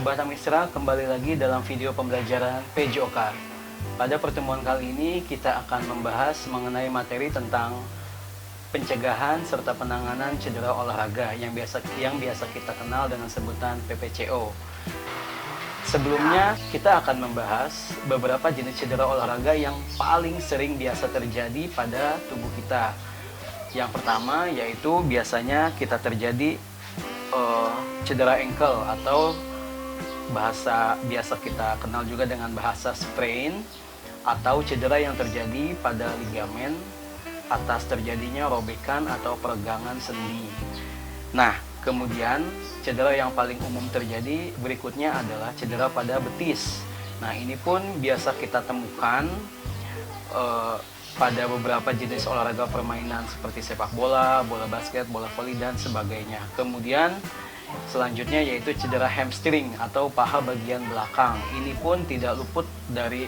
Sobat Amistra, kembali lagi dalam video pembelajaran PJOK. Pada pertemuan kali ini kita akan membahas mengenai materi tentang pencegahan serta penanganan cedera olahraga yang biasa kita kenal dengan sebutan PPCO. Sebelumnya kita akan membahas beberapa jenis cedera olahraga yang paling sering biasa terjadi pada tubuh kita. Yang pertama yaitu biasanya kita terjadi cedera ankle atau bahasa biasa kita kenal juga dengan bahasa sprain, atau cedera yang terjadi pada ligamen atas terjadinya robekan atau peregangan sendi. Nah, kemudian cedera yang paling umum terjadi berikutnya adalah cedera pada betis. Nah, ini pun biasa kita temukan pada beberapa jenis olahraga permainan seperti sepak bola, bola basket, bola voli, dan sebagainya. Kemudian selanjutnya yaitu cedera hamstring atau paha bagian belakang. Ini pun tidak luput dari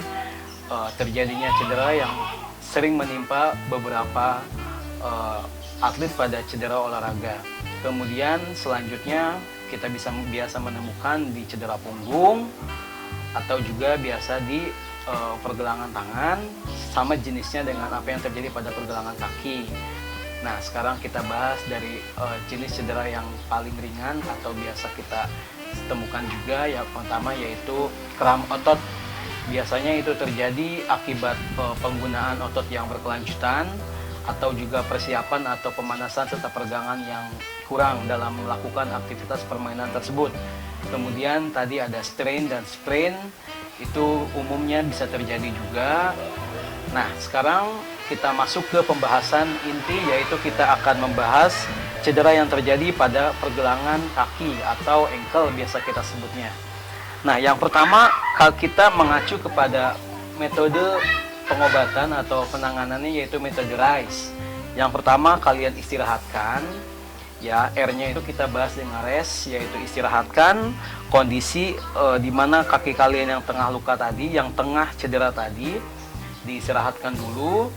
terjadinya cedera yang sering menimpa beberapa atlet pada cedera olahraga. Kemudian selanjutnya kita biasa menemukan di cedera punggung atau juga biasa di pergelangan tangan, sama jenisnya dengan apa yang terjadi pada pergelangan kaki. Nah, sekarang kita bahas dari jenis cedera yang paling ringan atau biasa kita temukan juga. Yang pertama yaitu kram otot. Biasanya itu terjadi akibat penggunaan otot yang berkelanjutan atau juga persiapan atau pemanasan serta peregangan yang kurang dalam melakukan aktivitas permainan tersebut. Kemudian tadi ada strain dan sprain, itu umumnya bisa terjadi juga. Nah, sekarang kita masuk ke pembahasan inti, yaitu kita akan membahas cedera yang terjadi pada pergelangan kaki atau ankle biasa kita sebutnya. Nah, yang pertama kita mengacu kepada metode pengobatan atau penanganannya yaitu metode RICE. Yang pertama kalian istirahatkan, ya, R-nya itu kita bahas dengan rest, yaitu istirahatkan kondisi di mana kaki kalian yang tengah luka tadi, yang tengah cedera tadi, diistirahatkan dulu.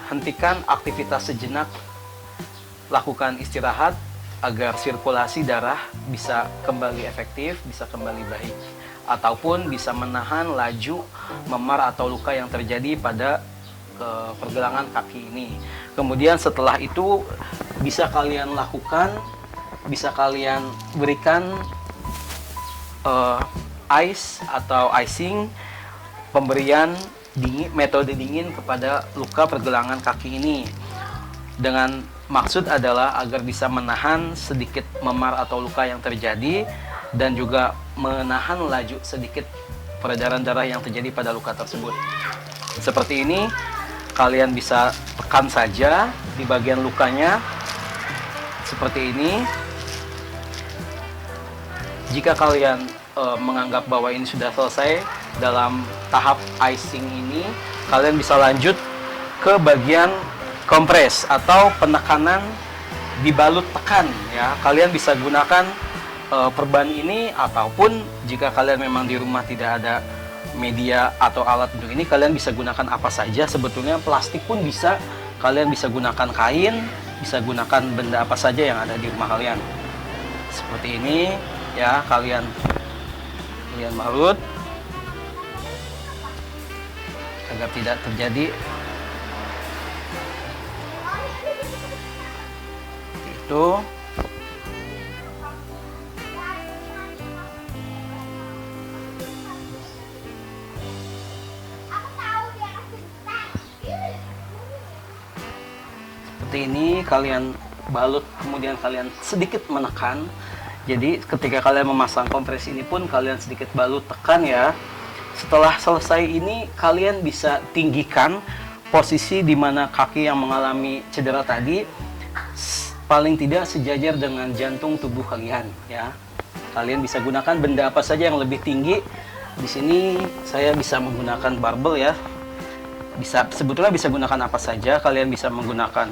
Hentikan aktivitas sejenak, lakukan istirahat agar sirkulasi darah bisa kembali efektif, bisa kembali baik, ataupun bisa menahan laju memar atau luka yang terjadi pada pergelangan kaki ini. Kemudian setelah itu bisa kalian lakukan, bisa kalian berikan ice atau icing, pemberian metode dingin kepada luka pergelangan kaki ini, dengan maksud adalah agar bisa menahan sedikit memar atau luka yang terjadi dan juga menahan laju sedikit peredaran darah yang terjadi pada luka tersebut. Seperti ini, kalian bisa tekan saja di bagian lukanya seperti ini. Jika kalian menganggap bahwa ini sudah selesai dalam tahap icing ini, kalian bisa lanjut ke bagian kompres atau penekanan dibalut tekan, ya. Kalian bisa gunakan perban ini, ataupun jika kalian memang di rumah tidak ada media atau alat untuk ini, kalian bisa gunakan apa saja. Sebetulnya plastik pun bisa, kalian bisa gunakan kain, bisa gunakan benda apa saja yang ada di rumah kalian. Seperti ini, ya, kalian balut agar tidak terjadi itu. Seperti ini, kalian balut, kemudian kalian sedikit menekan. Jadi ketika kalian memasang kompres ini pun kalian sedikit balut tekan, ya. Setelah selesai ini, kalian bisa tinggikan posisi di mana kaki yang mengalami cedera tadi paling tidak sejajar dengan jantung tubuh kalian, ya. Kalian bisa gunakan benda apa saja yang lebih tinggi. Di sini saya bisa menggunakan barbel, ya. Sebetulnya bisa gunakan apa saja. Kalian bisa menggunakan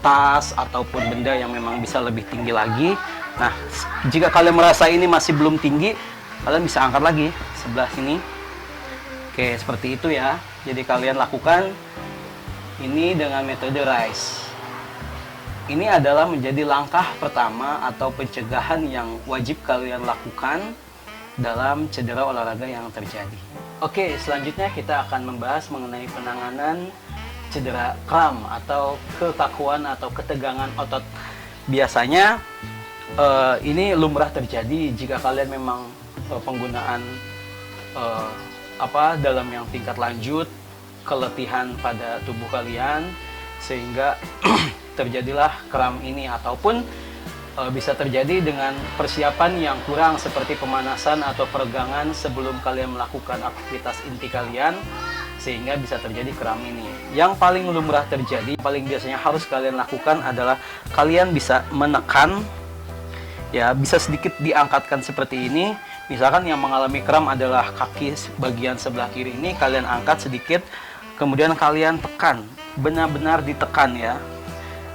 tas ataupun benda yang memang bisa lebih tinggi lagi. Nah, jika kalian merasa ini masih belum tinggi, kalian bisa angkat lagi sebelah sini. Oke, seperti itu, ya. Jadi kalian lakukan ini dengan metode RICE. ini adalah menjadi langkah pertama atau pencegahan yang wajib kalian lakukan dalam cedera olahraga yang terjadi. Oke, selanjutnya kita akan membahas mengenai penanganan cedera kram atau kekakuan atau ketegangan otot. Biasanya ini lumrah terjadi jika kalian memang penggunaan dalam yang tingkat lanjut, keletihan pada tubuh kalian sehingga terjadilah kram ini, ataupun bisa terjadi dengan persiapan yang kurang seperti pemanasan atau peregangan sebelum kalian melakukan aktivitas inti kalian sehingga bisa terjadi kram ini. Yang paling lumrah terjadi, paling biasanya harus kalian lakukan adalah kalian bisa menekan, ya, bisa sedikit diangkatkan seperti ini. Misalkan yang mengalami kram adalah kaki bagian sebelah kiri ini, kalian angkat sedikit, kemudian kalian tekan, benar-benar ditekan ya.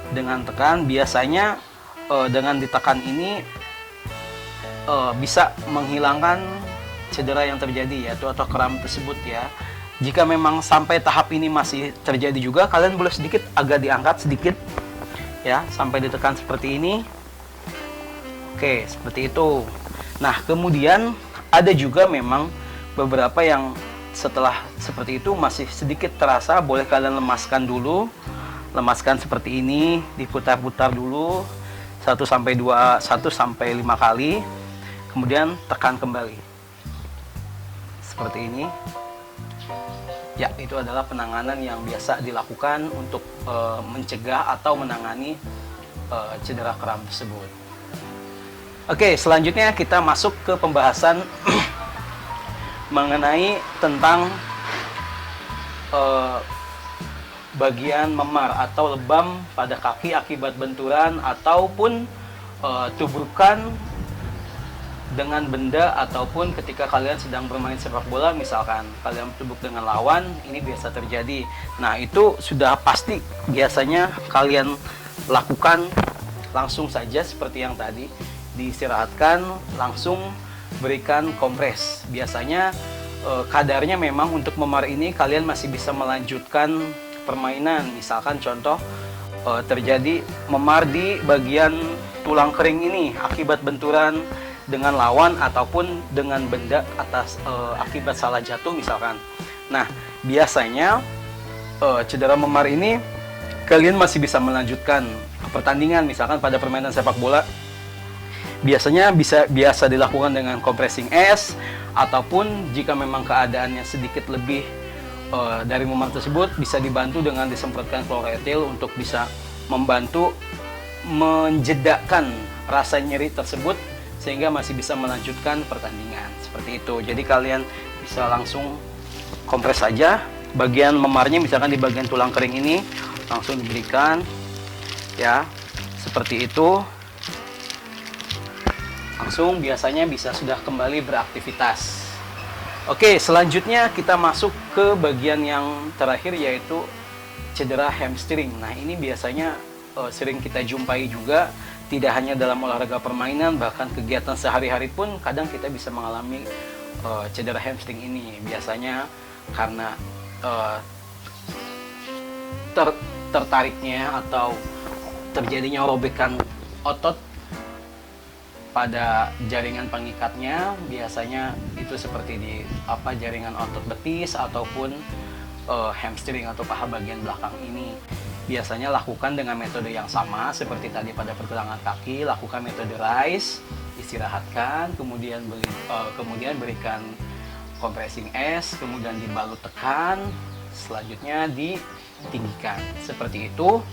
Dengan tekan, biasanya dengan ditekan ini bisa menghilangkan cedera yang terjadi, yaitu atau kram tersebut ya. Jika memang sampai tahap ini masih terjadi juga, kalian boleh sedikit agak diangkat sedikit ya, sampai ditekan seperti ini. Oke, seperti itu. Nah, kemudian ada juga memang beberapa yang setelah seperti itu masih sedikit terasa, boleh kalian lemaskan dulu. Lemaskan seperti ini, diputar-putar dulu 1 sampai 5 kali. Kemudian tekan kembali. Seperti ini. Ya, itu adalah penanganan yang biasa dilakukan untuk mencegah atau menangani cedera kram tersebut. Oke, selanjutnya kita masuk ke pembahasan mengenai tentang bagian memar atau lebam pada kaki akibat benturan ataupun tubrukan dengan benda, ataupun ketika kalian sedang bermain sepak bola, misalkan kalian tubruk dengan lawan, ini biasa terjadi. Nah, itu sudah pasti biasanya kalian lakukan langsung saja seperti yang tadi, diistirahatkan, langsung berikan kompres. Biasanya kadarnya memang untuk memar ini kalian masih bisa melanjutkan permainan. Misalkan contoh terjadi memar di bagian tulang kering ini akibat benturan dengan lawan ataupun dengan benda akibat salah jatuh misalkan. Nah, biasanya cedera memar ini kalian masih bisa melanjutkan pertandingan, misalkan pada permainan sepak bola. Biasanya biasa dilakukan dengan compressing es, ataupun jika memang keadaannya sedikit lebih dari memar tersebut, bisa dibantu dengan disemprotkan kloretil untuk bisa membantu menjedakan rasa nyeri tersebut sehingga masih bisa melanjutkan pertandingan. Seperti itu. Jadi kalian bisa langsung kompres saja bagian memarnya, misalkan di bagian tulang kering ini langsung diberikan ya, seperti itu. Langsung biasanya bisa sudah kembali beraktivitas. Oke, selanjutnya kita masuk ke bagian yang terakhir, yaitu cedera hamstring. Nah, ini biasanya sering kita jumpai juga, tidak hanya dalam olahraga permainan, bahkan kegiatan sehari-hari pun kadang kita bisa mengalami cedera hamstring ini. Biasanya karena tertariknya atau terjadinya robekan otot pada jaringan pengikatnya, biasanya itu seperti di jaringan otot betis ataupun hamstring atau paha bagian belakang ini. Biasanya lakukan dengan metode yang sama seperti tadi pada pergelangan kaki, lakukan metode rise, istirahatkan, kemudian berikan compressing es, kemudian dibalut tekan, selanjutnya ditinggikan. Seperti itu.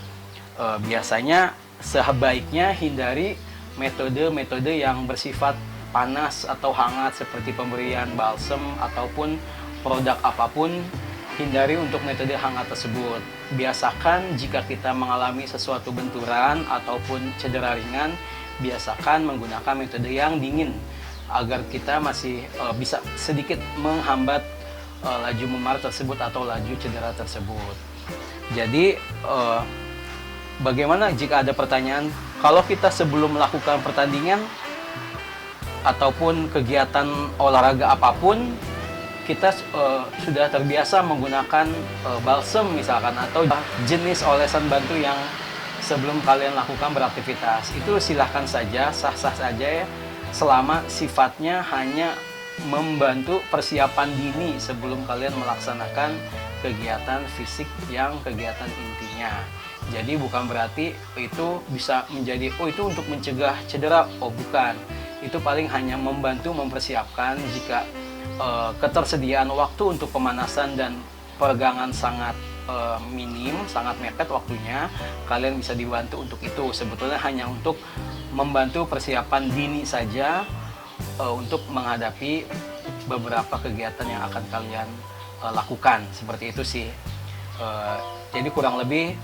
Biasanya sebaiknya hindari metode-metode yang bersifat panas atau hangat seperti pemberian balsem ataupun produk apapun. Hindari untuk metode hangat tersebut. Biasakan jika kita mengalami sesuatu benturan ataupun cedera ringan, biasakan menggunakan metode yang dingin agar kita masih bisa sedikit menghambat laju memar tersebut atau laju cedera tersebut. Jadi bagaimana jika ada pertanyaan, kalau kita sebelum melakukan pertandingan ataupun kegiatan olahraga apapun, kita sudah terbiasa menggunakan balsem misalkan atau jenis olesan bantu yang sebelum kalian lakukan beraktivitas. Itu silahkan saja, sah-sah saja ya, selama sifatnya hanya membantu persiapan dini sebelum kalian melaksanakan kegiatan fisik yang kegiatan intinya. Jadi bukan berarti itu bisa menjadi, oh itu untuk mencegah cedera, oh bukan. Itu paling hanya membantu mempersiapkan jika ketersediaan waktu untuk pemanasan dan peregangan sangat minim, sangat mepet waktunya, kalian bisa dibantu untuk itu. Sebetulnya hanya untuk membantu persiapan dini saja untuk menghadapi beberapa kegiatan yang akan kalian lakukan. Seperti itu sih. Jadi kurang lebih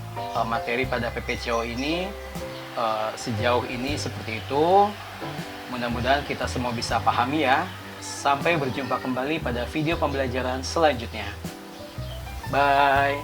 materi pada PPCO ini sejauh ini seperti itu. Mudah-mudahan kita semua bisa pahami ya. Sampai berjumpa kembali pada video pembelajaran selanjutnya. Bye.